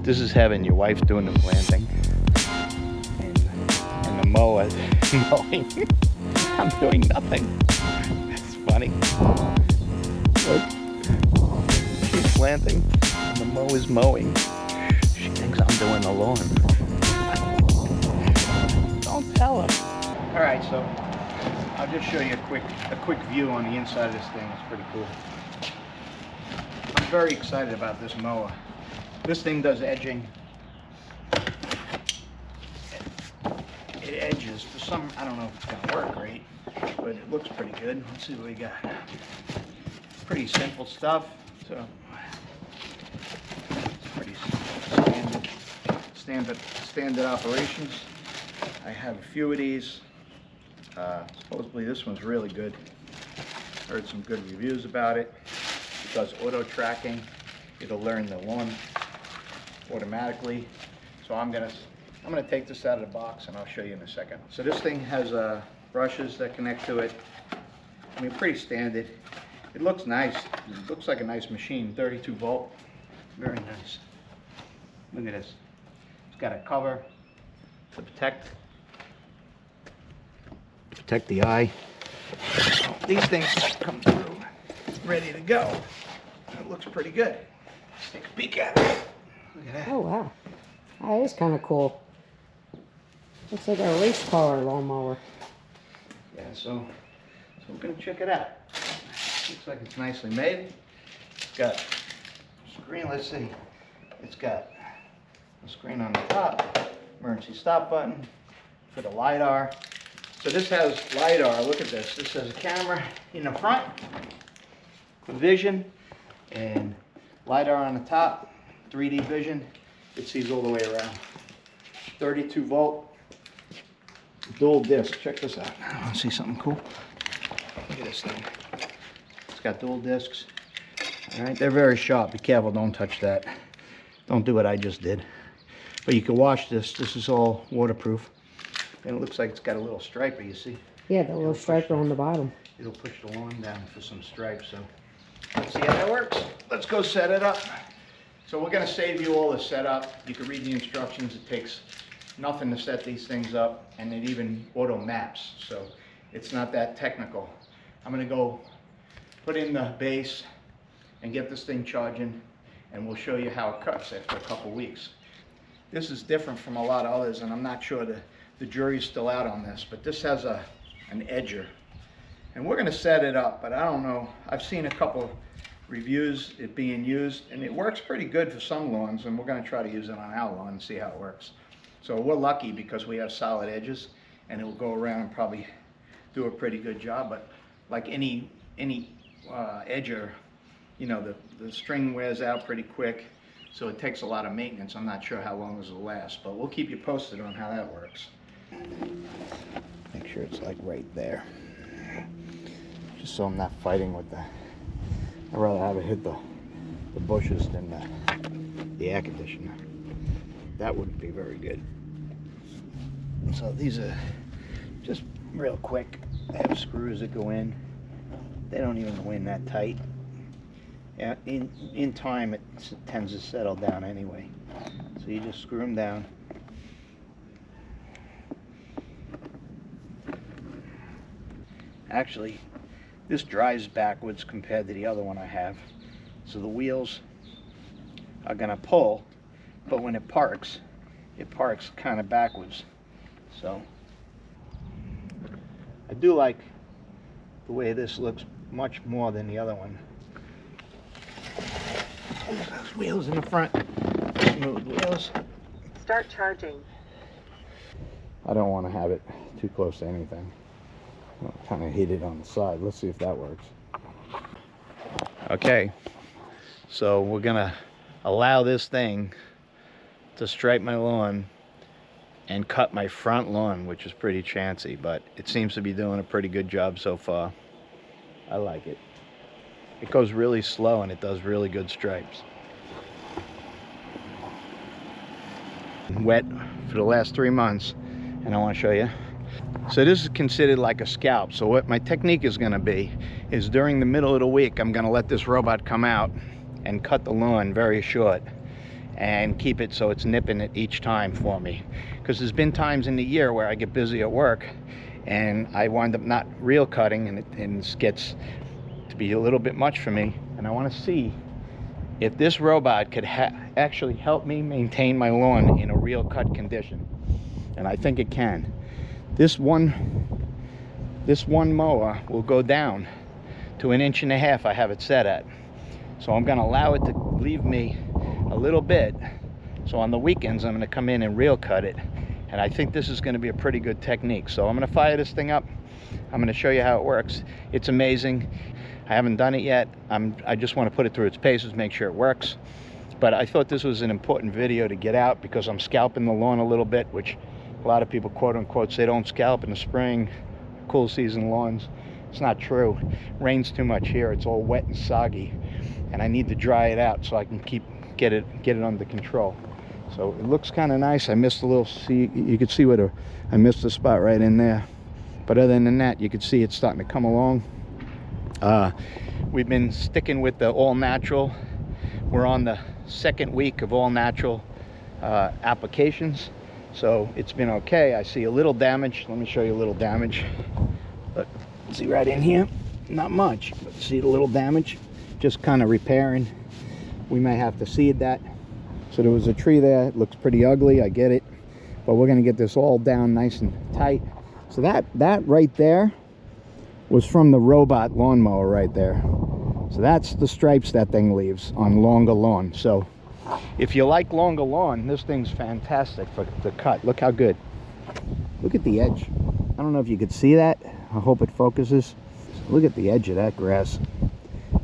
This is heaven. Your wife's doing the planting and the mower mowing. I'm doing nothing. That's funny. Look. She's planting and the mower's mowing. She thinks I'm doing the lawn. Don't tell her. All right, so I'll just show you a quick view on the inside of this thing. It's pretty cool. I'm very excited about this mower. This thing does edging. It edges for some, I don't know if it's gonna work great, but it looks pretty good. Let's see what we got. Pretty simple stuff. So it's pretty standard operations. I have a few of these. Supposedly this one's really good. Heard some good reviews about it. It does auto tracking. It'll learn the lawn automatically. So I'm gonna take this out of the box and I'll show you in a second. So this thing has brushes that connect to it. I mean, pretty standard. It looks nice. It looks like a nice machine. 32 volt. Very nice. Look at this. It's got a cover to protect the eye. These things come through ready to go. It looks pretty good. Let's take a peek at it. Look at that. Oh wow, that is kind of cool. Looks like a race car lawnmower. Yeah, so we're gonna check it out. Looks like it's nicely made. It's got a screen. Let's see. It's got a screen on the top, emergency stop button for the LiDAR. So this has LiDAR. Look at this. This has a camera in the front for vision and LiDAR on the top, 3D vision. It sees all the way around. 32 volt, dual disc. Check this out. I want to see something cool. Look at this thing. It's got dual discs. All right, they're very sharp. Be careful, don't touch that. Don't do what I just did. But you can wash this. This is all waterproof. And it looks like it's got a little striper, you see? Yeah, the little striper on the bottom. It'll push the lawn down for some stripes. So let's see how that works. Let's go set it up. So we're going to save you all the setup. You can read the instructions. It takes nothing to set these things up, and it even auto maps. So it's not that technical. I'm going to go put in the base and get this thing charging, and we'll show you how it cuts after a couple weeks. This is different from a lot of others, and I'm not sure the jury's still out on this, but this has an edger. And we're going to set it up, but I don't know. I've seen a couple reviews it being used, and it works pretty good for some lawns, and we're going to try to use it on our lawn and see how it works. So we're lucky because we have solid edges, and it will go around and probably do a pretty good job. But like any edger, you know, the string wears out pretty quick, so it takes a lot of maintenance. I'm not sure how long this will last, but we'll keep you posted on how that works. Make sure it's like right there, just so I'm not fighting with I'd rather have it hit the bushes than the air conditioner. That wouldn't be very good. So these are just real quick. They have screws that go in. They don't even go in that tight. Yeah, in time it tends to settle down anyway. So you just screw them down. Actually, this drives backwards compared to the other one I have. So the wheels are gonna pull, but when it parks kind of backwards. So I do like the way this looks much more than the other one. Those wheels in the front, smooth wheels. Start charging. I don't want to have it too close to anything. I'll kind of hit it on the side. Let's see if that works. Okay, so we're gonna allow this thing to stripe my lawn and cut my front lawn, which is pretty chancy, but it seems to be doing a pretty good job so far. I like it. It goes really slow and it does really good stripes. Wet for the last 3 months, and I want to show you. So this is considered like a scalp. So what my technique is going to be is during the middle of the week, I'm going to let this robot come out and cut the lawn very short. and keep it so it's nipping it each time for me. Because there's been times in the year where I get busy at work and I wind up not reel cutting, and it gets to be a little bit much for me. And I want to see if this robot could actually help me maintain my lawn in a reel cut condition. And I think it can. This one mower will go down to 1.5 inches I have it set at. So I'm going to allow it to leave me a little bit. So on the weekends I'm going to come in and reel cut it. And I think this is going to be a pretty good technique. So I'm going to fire this thing up. I'm going to show you how it works. It's amazing. I haven't done it yet. I just want to put it through its paces, make sure it works. But I thought this was an important video to get out because I'm scalping the lawn a little bit, which a lot of people quote unquote say don't scalp in the spring, cool season lawns. It's not true. Rains too much here. It's all wet and soggy, and I need to dry it out so I can get it under control. So it looks kind of nice. I missed a little, see, you could see what I missed the spot right in there. But other than that, you can see it's starting to come along. We've been sticking with the all natural. We're on the 2nd week of all natural applications, so it's been okay. I see a little damage. Let me show you a little damage. Look, see right in here, not much, but see the little damage, just kind of repairing. We may have to seed that. So there was a tree there. It looks pretty ugly, I get it, but we're going to get this all down nice and tight. So that right there was from the robot lawnmower right there. So that's the stripes that thing leaves on longer lawn. So if you like longer lawn, this thing's fantastic for the cut. Look how good. Look at the edge. I don't know if you could see that. I hope it focuses. Look at the edge of that grass.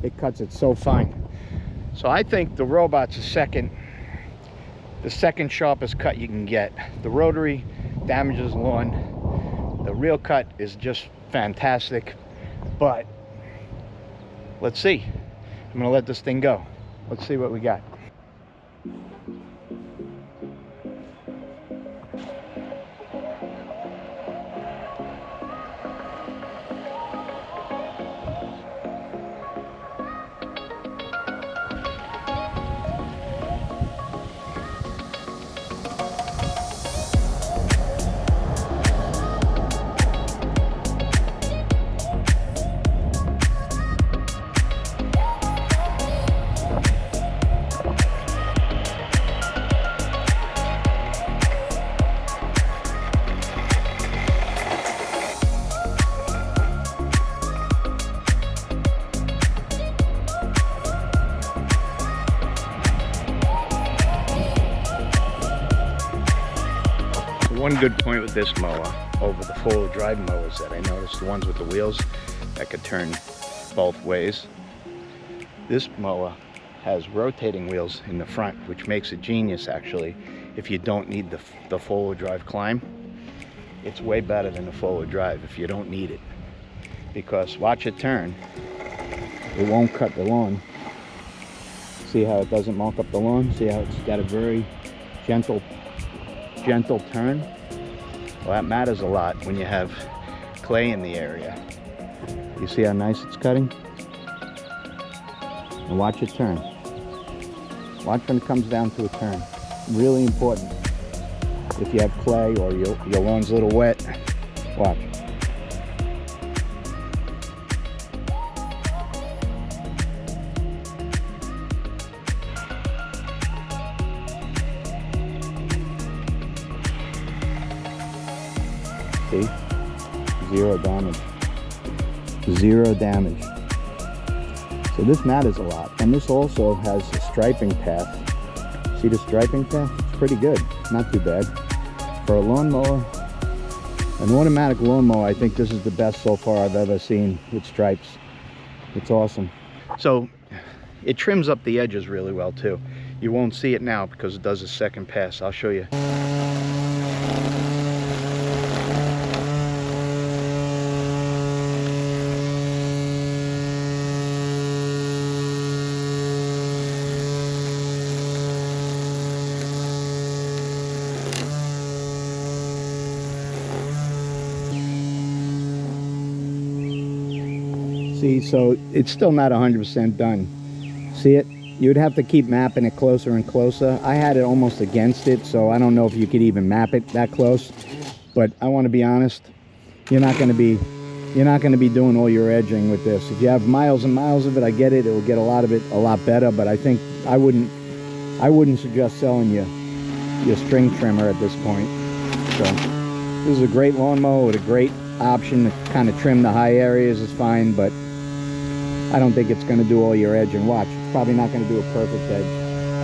It cuts it so fine. So I think the robot's the second sharpest cut you can get. The rotary damages lawn. The reel cut is just fantastic, but let's see. I'm gonna let this thing go. Let's see what we got. One good point with this mower over the four-wheel drive mowers that I noticed, the ones with the wheels that could turn both ways. This mower has rotating wheels in the front, which makes it genius actually if you don't need the four-wheel drive climb. It's way better than the four-wheel drive if you don't need it, because watch it turn, it won't cut the lawn. See how it doesn't mark up the lawn? See how it's got a very gentle turn? Well, that matters a lot when you have clay in the area. You see how nice it's cutting? And watch it turn. Watch when it comes down to a turn. Really important. If you have clay or your lawn's a little wet, watch. See? Zero damage. Zero damage. So this matters a lot. And this also has a striping path. See the striping path? It's pretty good. Not too bad. For a lawnmower, an automatic lawnmower, I think this is the best so far I've ever seen with stripes. It's awesome. So it trims up the edges really well too. You won't see it now because it does a second pass. I'll show you. See, so it's still not 100% done. See it? you'd have to keep mapping it closer and closer. I had it almost against it, so I don't know if you could even map it that close. But I want to be honest, you're not going to be doing all your edging with this. If you have miles and miles of it, I get it. It will get a lot of it a lot better. But I think I wouldn't suggest selling you your string trimmer at this point. So this is a great lawnmower with a great option to kind of trim the high areas is fine, but I don't think it's going to do all your edge. And watch, it's probably not going to do a perfect edge.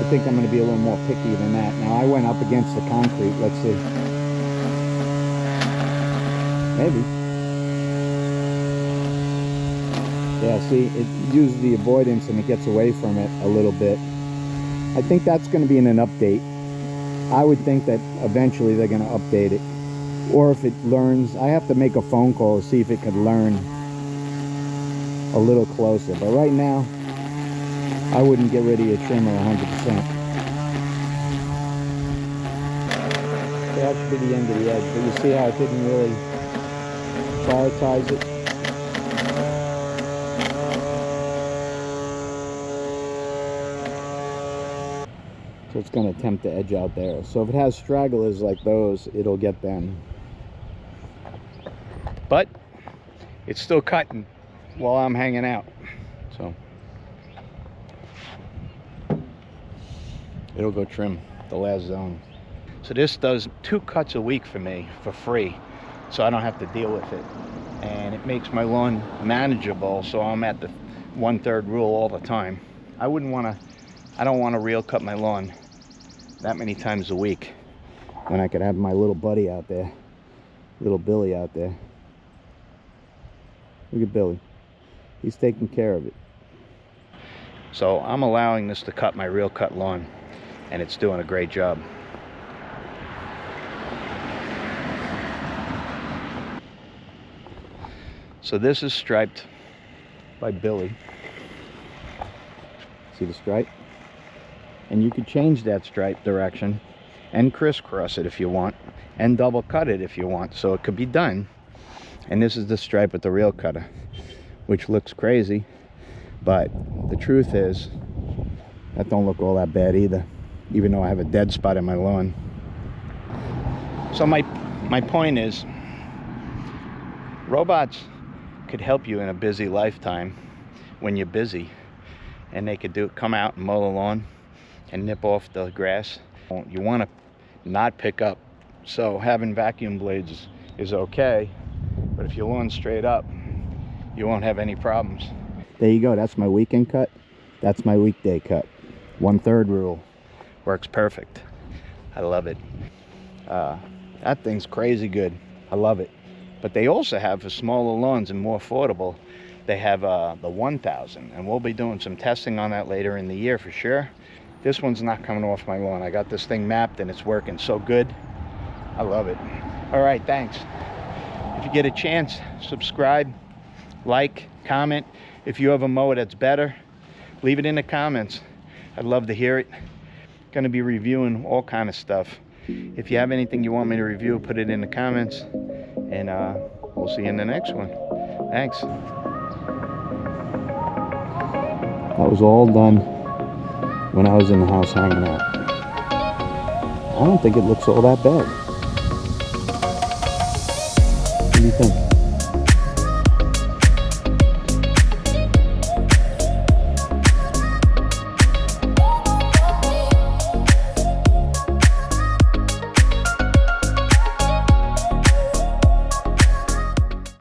I think I'm going to be a little more picky than that. Now I went up against the concrete. Let's see. Maybe. Yeah, see, it uses the avoidance and it gets away from it a little bit. I think that's going to be in an update. I would think that eventually they're going to update it. Or if it learns, I have to make a phone call to see if it could learn a little closer. But right now, I wouldn't get rid of your trimmer 100%. That should be the end of the edge. But you see how it didn't really prioritize it? So it's going to attempt to edge out there. So if it has stragglers like those, it'll get them. But it's still cutting while I'm hanging out. So it'll go trim the last zone. So this does 2 cuts a week for me for free, so I don't have to deal with it. And it makes my lawn manageable, so I'm at the 1/3 rule all the time. I don't want to reel cut my lawn that many times a week when I could have my little buddy out there, little Billy out there. Look at Billy. He's taking care of it. So I'm allowing this to cut my reel cut lawn, and it's doing a great job. So this is striped by Billy. See the stripe? And you could change that stripe direction and crisscross it if you want, and double cut it if you want, so it could be done. And this is the stripe with the reel cutter, which looks crazy, but the truth is that don't look all that bad either, even though I have a dead spot in my lawn. So my point is, robots could help you in a busy lifetime when you're busy, and they could come out and mow the lawn and nip off the grass. You want to not pick up, so having vacuum blades is okay, but if your lawn's straight up, you won't have any problems. There you go. That's my weekend cut. That's my weekday cut. 1/3 rule works perfect. I love it. That thing's crazy good. I love it. But they also have, for smaller lawns and more affordable, they have the 1000, and we'll be doing some testing on that later in the year for sure. This one's not coming off my lawn. I got this thing mapped and it's working so good. I love it. All right, thanks. If you get a chance, subscribe, like, comment. If you have a mower that's better, leave it in the comments. I'd love to hear it. Going to be reviewing all kind of stuff. If you have anything you want me to review, put it in the comments, and we'll see you in the next one. Thanks. That was all done when I was in the house hanging out. I don't think it looks all that bad.